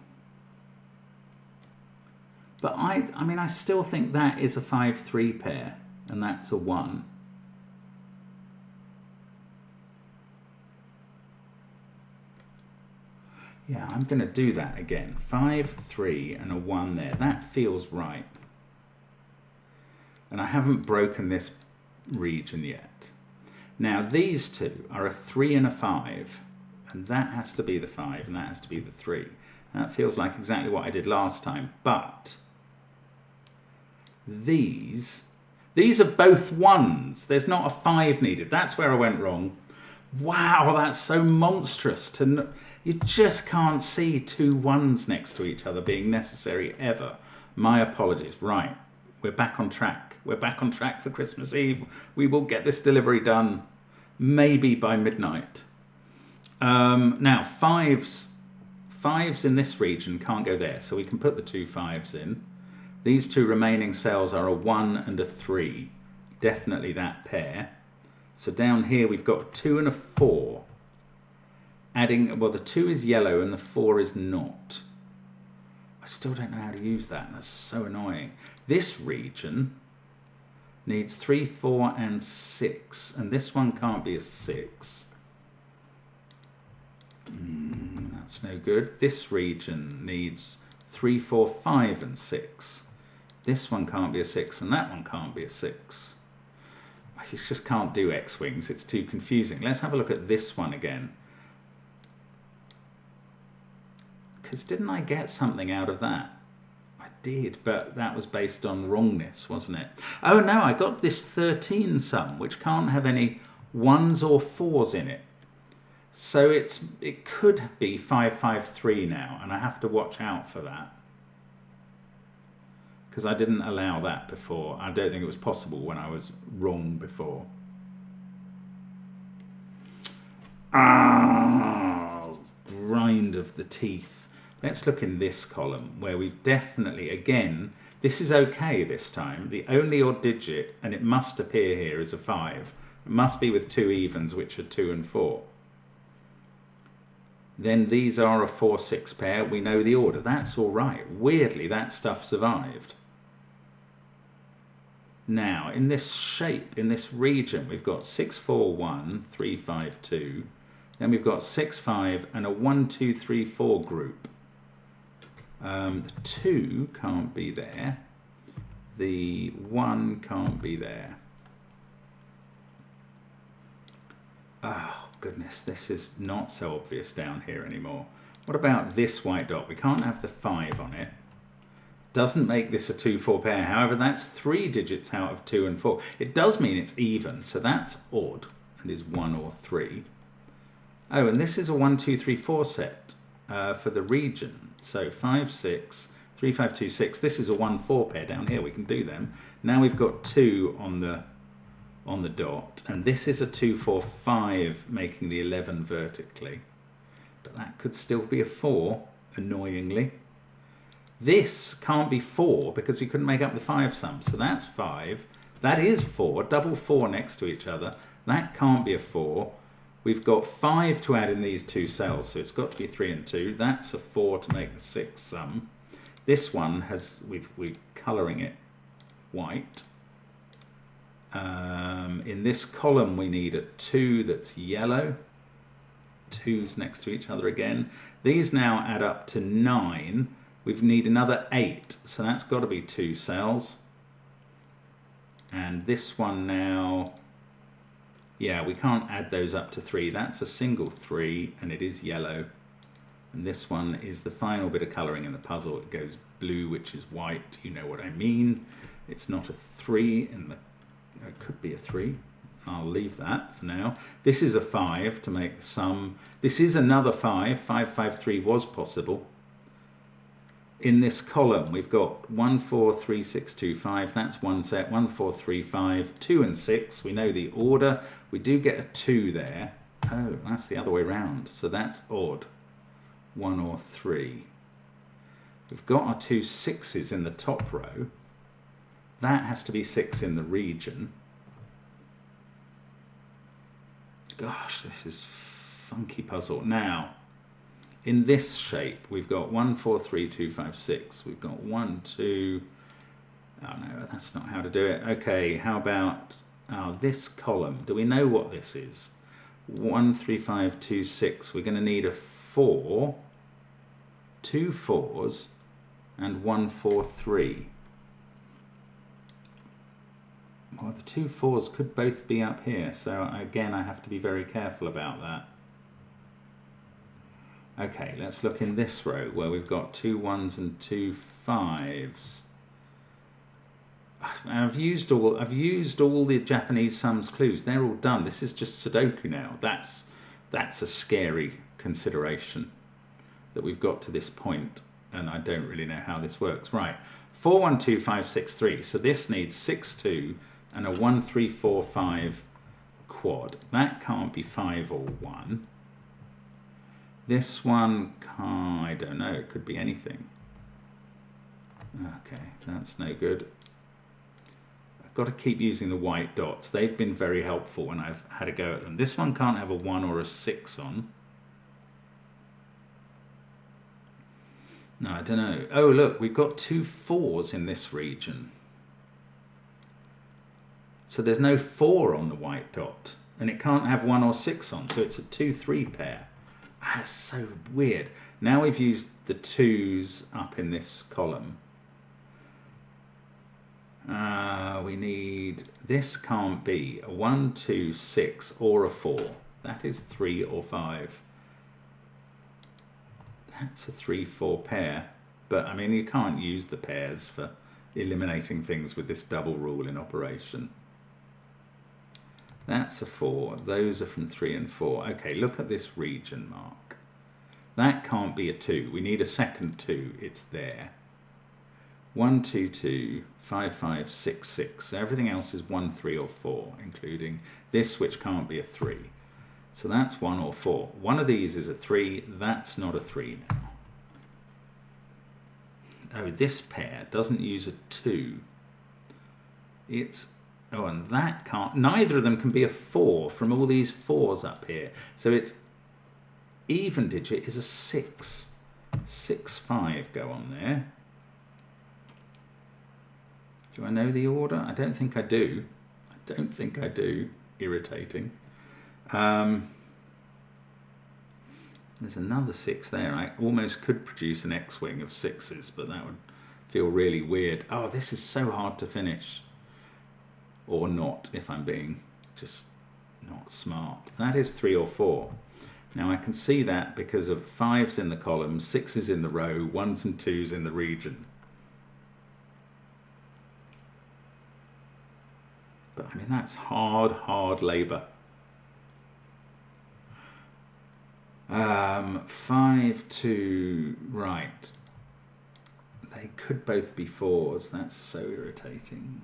But I mean, I still think that is a 5-3 pair, and that's a 1. Yeah, I'm going to do that again. 5, 3 and a 1 there. That feels right. And I haven't broken this region yet. Now these two are a 3 and a 5. And that has to be the 5 and that has to be the 3. That feels like exactly what I did last time. But these are both 1s. There's not a 5 needed. That's where I went wrong. Wow, that's so monstrous. You just can't see 2 1s next to each other being necessary ever. My apologies. Right, we're back on track. We're back on track for Christmas Eve. We will get this delivery done maybe by midnight. Now, fives in this region can't go there, so we can put the 2 5s in. These 2 remaining cells are a 1 and a 3. Definitely that pair. So down here we've got a 2 and a 4. Adding, well, the 2 is yellow and the 4 is not. I still don't know how to use that. That's so annoying. This region needs 3, 4 and 6, and this one can't be a 6. That's no good. This region needs 3, 4, 5 and 6. This one can't be a 6 and that one can't be a 6. You just can't do X-wings. It's too confusing. Let's have a look at this one again. Because didn't I get something out of that? I did, but that was based on wrongness, wasn't it? Oh no, I got this 13 sum, which can't have any 1s or 4s in it. So it could be 553 now, and I have to watch out for that. Because I didn't allow that before. I don't think it was possible when I was wrong before. Grind of the teeth. Let's look in this column where we've definitely, again, this is okay this time. The only odd digit, and it must appear here, is a 5. It must be with 2 evens, which are 2 and 4. Then these are a 4, 6 pair. We know the order. That's all right. Weirdly, that stuff survived. Now, in this shape, in this region, we've got 6, 4, 1, 3, 5, 2. Then we've got 6, 5, and a 1, 2, 3, 4 group. The 2 can't be there. The 1 can't be there. Oh, goodness, this is not so obvious down here anymore. What about this white dot? We can't have the 5 on it. Doesn't make this a 2, 4 pair. However, that's 3 digits out of 2 and 4. It does mean it's even, so that's odd and is 1 or 3. Oh, and this is a 1, 2, 3, 4 set for the region. So 5, 6, 3, 5, 2, 6. This is a 1, 4 pair down here. We can do them. Now we've got 2 on the dot, and this is a 2, 4, 5, making the 11 vertically. But that could still be a 4, annoyingly. This can't be 4 because we couldn't make up the 5 sum. So that's 5. That is 4, double 4 next to each other. That can't be a 4. We've got 5 to add in these 2 cells, so it's got to be 3 and 2. That's a 4 to make the 6 sum. This one has, we're colouring it white. In this column we need a 2 that's yellow. 2's next to each other again. These now add up to 9. We need another 8, so that's got to be 2 cells. And this one now, yeah, we can't add those up to 3. That's a single 3, and it is yellow. And this one is the final bit of colouring in the puzzle. It goes blue, which is white. You know what I mean. It's not a 3 in the... It could be a 3. I'll leave that for now. This is a 5 to make the sum. This is another 5. 5, 5, 3 was possible. In this column, we've got 1, 4, 3, 6, 2, 5. That's one set. 1, 4, 3, 5. 2 and 6. We know the order. We do get a 2 there. Oh, that's the other way around. So that's odd. 1 or 3. We've got our 2 6s in the top row. That has to be 6 in the region. Gosh, this is funky puzzle. Now, in this shape, we've got 1, 4, 3, 2, 5, 6. We've got 1, 2. Oh no, that's not how to do it. Okay, how about this column? Do we know what this is? 1, 3, 5, 2, 6. We're going to need a 4, 2 4s, and 1, 4, 3. Well, the 2 4s could both be up here, so again, I have to be very careful about that. Okay, let's look in this row where we've got 2 1s and 2 5s. I've used all the Japanese sums clues. They're all done. This is just Sudoku now. That's a scary consideration that we've got to this point. and I don't really know how this works. Right, 412563. So this needs 62 and a 1345 quad. That can't be 5 or 1. This one can't, I don't know, it could be anything. Okay, that's no good. I've got to keep using the white dots. They've been very helpful when I've had a go at them. This one can't have a 1 or a 6 on. No, I don't know. Oh, look, we've got 2 4s in this region. So there's no 4 on the white dot, and it can't have 1 or 6 on, so it's a 2-3 pair. That's so weird. Now we've used the 2s up in this column. We need, this can't be a 1, 2, 6 or a 4. That is 3 or 5. That's a 3-4 pair. But I mean, you can't use the pairs for eliminating things with this double rule in operation. That's a 4. Those are from 3 and 4. Okay, look at this region mark. That can't be a 2. We need a second 2. It's there. 1, 2, 2, 5, 5, 6, 6. Everything else is 1, 3 or 4, including this, which can't be a 3. So that's 1 or 4. One of these is a 3. That's not a 3 now. Oh, this pair doesn't use a 2. It's, oh, and that can't, neither of them can be a 4 from all these 4s up here. So its even digit is a 6. 6, 5 go on there. Do I know the order? I don't think I do. I don't think I do. Irritating. There's another 6 there. I almost could produce an X-wing of 6s, but that would feel really weird. Oh, this is so hard to finish. Or not, if I'm being just not smart. That is 3 or 4. Now I can see that because of 5s in the column, 6s in the row, 1s and 2s in the region. But I mean, that's hard labour. 5, 2, right. They could both be 4s. That's so irritating.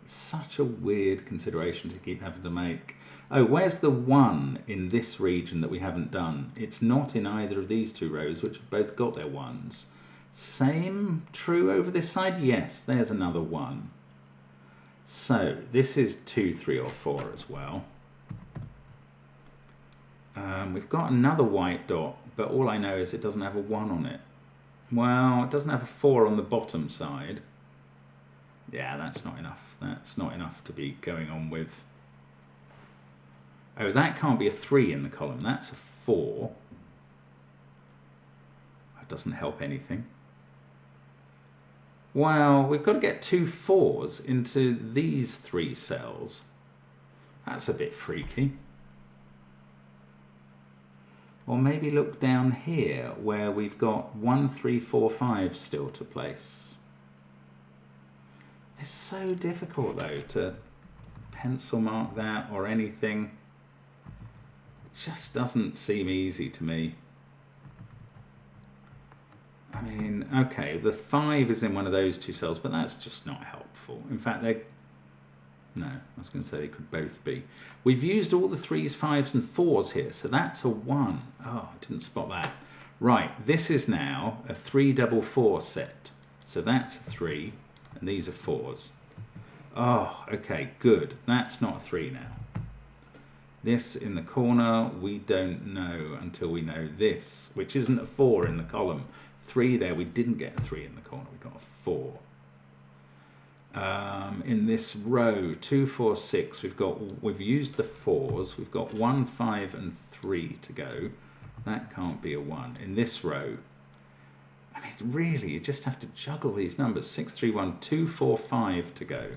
It's such a weird consideration to keep having to make. Oh, where's the 1 in this region that we haven't done? It's not in either of these 2 rows, which have both got their 1s. Same true over this side? Yes, there's another 1. So this is 2, 3 or 4 as well. We've got another white dot, but all I know is it doesn't have a 1 on it. Well, it doesn't have a 4 on the bottom side. Yeah, that's not enough. That's not enough to be going on with. Oh, that can't be a 3 in the column. That's a 4. That doesn't help anything. Well, we've got to get 2 4s into these 3 cells. That's a bit freaky. Or maybe look down here where we've got 1, 3, 4, 5 still to place. It's so difficult though to pencil mark that or anything. It just doesn't seem easy to me. I mean, okay, the 5 is in one of those 2 cells, but that's just not helpful. In fact, no, I was going to say they could both be. We've used all the 3s, 5s and 4s here, so that's a 1. Oh, I didn't spot that. Right, this is now a 3 double 4 set. So that's a 3, and these are 4s. Oh, okay, good. That's not a 3 now. This in the corner, we don't know until we know this, which isn't a 4 in the column. 3 there, we didn't get a 3 in the corner, we got a 4. In this row 2, 4, 6, we've used the 4s. We've got 1, 5 and 3 to go. That can't be a 1 in this row. I mean, really, you just have to juggle these numbers. 6, 3, 1, 2, 4, 5 to go.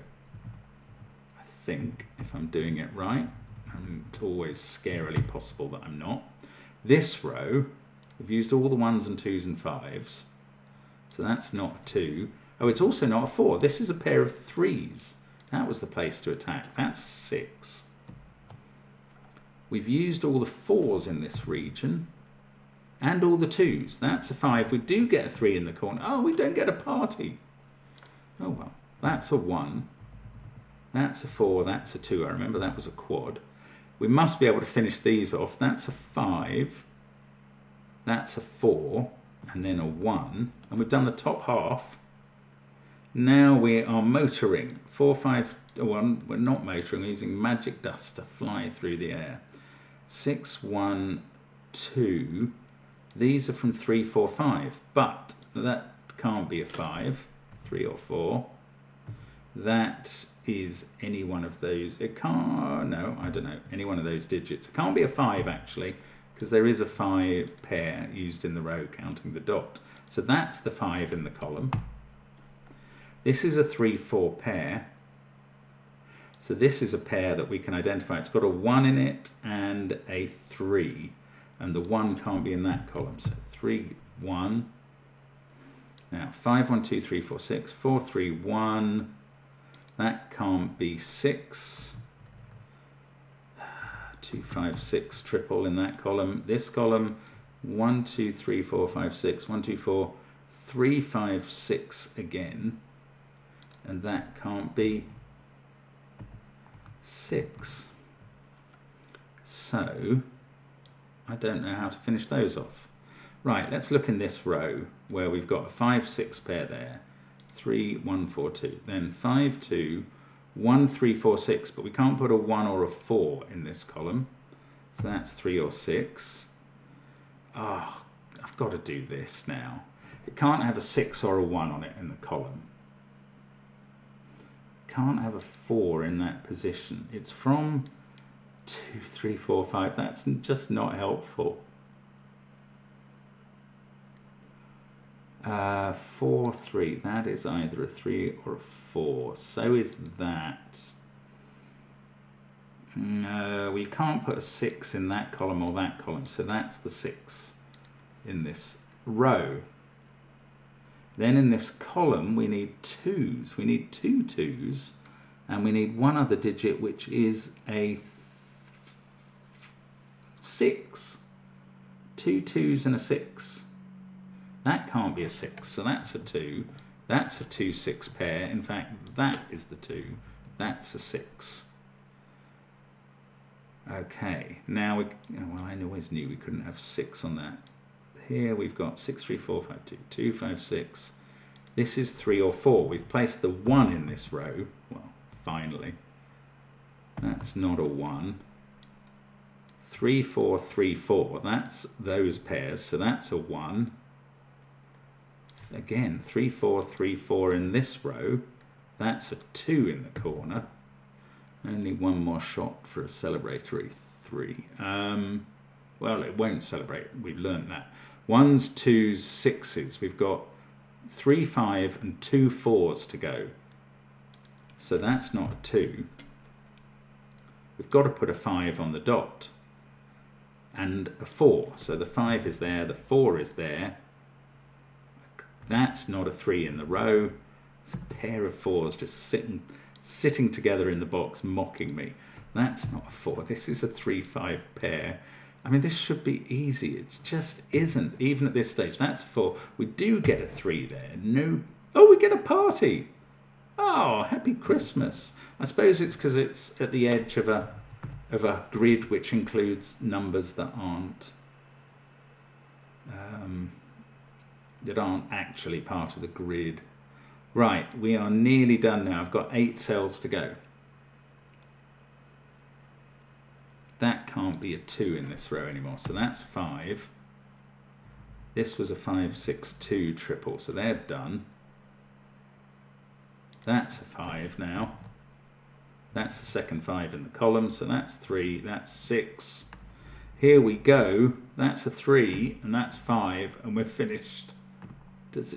I think, if I'm doing it right. It's always scarily possible that I'm not. This row, we've used all the 1s and 2s and 5s. So that's not a 2. Oh, it's also not a 4. This is a pair of 3s. That was the place to attack. That's a 6. We've used all the 4s in this region. and all the 2s. That's a 5. We do get a 3 in the corner. Oh, we don't get a party. Oh well, that's a 1. That's a 4. That's a 2. I remember that was a quad. We must be able to finish these off. That's a 5. That's a 4. And then a 1. And we've done the top half. Now we are motoring. 4, 5, 1. We're not motoring. We're using magic dust to fly through the air. 6, 1, 2. These are from 3, 4, 5. But that can't be a 5. 3 or 4. That is any one of those. It can't, no, I don't know, any one of those digits. It can't be a 5 actually, because there is a 5 pair used in the row counting the dot. So that's the 5 in the column. This is a 3, 4 pair. So this is a pair that we can identify. It's got a 1 in it and a 3. And the 1 can't be in that column. So 3, 1. Now 5, 1, 2, 3, 4, 6. 4, 3, 1. That can't be 6. 2, 5, 6 triple in that column. This column 1, 2, 3, 4, 5, 6. 1, 2, 4, 3, 5, 6 again. And that can't be 6. So I don't know how to finish those off. Right, let's look in this row where we've got a 5, 6 pair there. 3, 1, 4, 2. Then 5, 2, 1, 3, 4, 6. But we can't put a 1 or a 4 in this column. So that's 3 or 6. Oh, I've got to do this now. It can't have a 6 or a 1 on it in the column. Can't have a 4 in that position. It's from 2, 3, 4, 5. That's just not helpful. 4, 3. That is either a 3 or a 4. So is that. No, we can't put a 6 in that column or that column. So that's the 6 in this row. Then in this column, we need 2s. We need 2 2s, and we need one other digit, which is a 6. 2 2s and a 6. That can't be a 6, so that's a 2. That's a 2, 6 pair. In fact, that is the 2. That's a 6. Okay, now well, I always knew we couldn't have 6 on that. Here we've got 6, 3, 4, 5, 2, 2, 5, 6. This is 3 or 4. We've placed the 1 in this row. Well, finally. That's not a 1. 3, 4, 3, 4. That's those pairs, so that's a 1. Again, 3, 4, 3, 4 in this row. That's a 2 in the corner. Only one more shot for a celebratory 3. Well, it won't celebrate. We've learned that. 1s, 2s, 6s. We've got 3, 5 and 2 4s to go. So that's not a 2. We've got to put a 5 on the dot. And a 4. So the 5 is there, the 4 is there. That's not a 3 in the row. It's a pair of 4s just sitting together in the box mocking me. That's not a 4. This is a 3, 5 pair. I mean, this should be easy. It just isn't, even at this stage. That's a 4. We do get a 3 there. No. Oh, we get a party. Oh, happy Christmas. I suppose it's because it's at the edge of a grid which includes numbers that aren't actually part of the grid. Right, we are nearly done now. I've got 8 cells to go. That can't be a 2 in this row anymore, so that's 5. This was a 5, 6, 2 triple, so they're done. That's a 5 now. That's the second 5 in the column, so that's 3, that's 6. Here we go. That's a 3, and that's 5, and we're finished.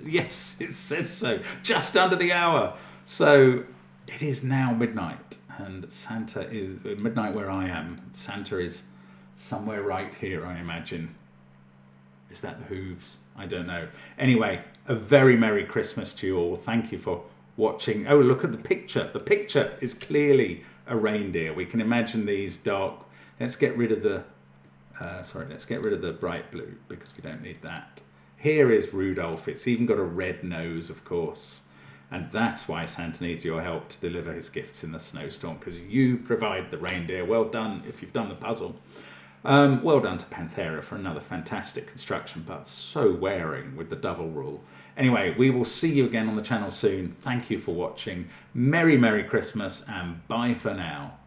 Yes, it says so. Just under the hour. So it is now midnight, and Santa is midnight where I am. Santa is somewhere right here, I imagine. Is that the hooves? I don't know. Anyway, a very Merry Christmas to you all. Thank you for watching. Oh, look at the picture. The picture is clearly a reindeer. We can imagine these dark. Let's get rid of the Sorry, let's get rid of the bright blue because we don't need that. Here is Rudolph. It's even got a red nose, of course. And that's why Santa needs your help to deliver his gifts in the snowstorm, because you provide the reindeer. Well done if you've done the puzzle. Well done to Panthera for another fantastic construction, but so wearing with the double rule. Anyway, we will see you again on the channel soon. Thank you for watching. Merry, Merry Christmas and bye for now.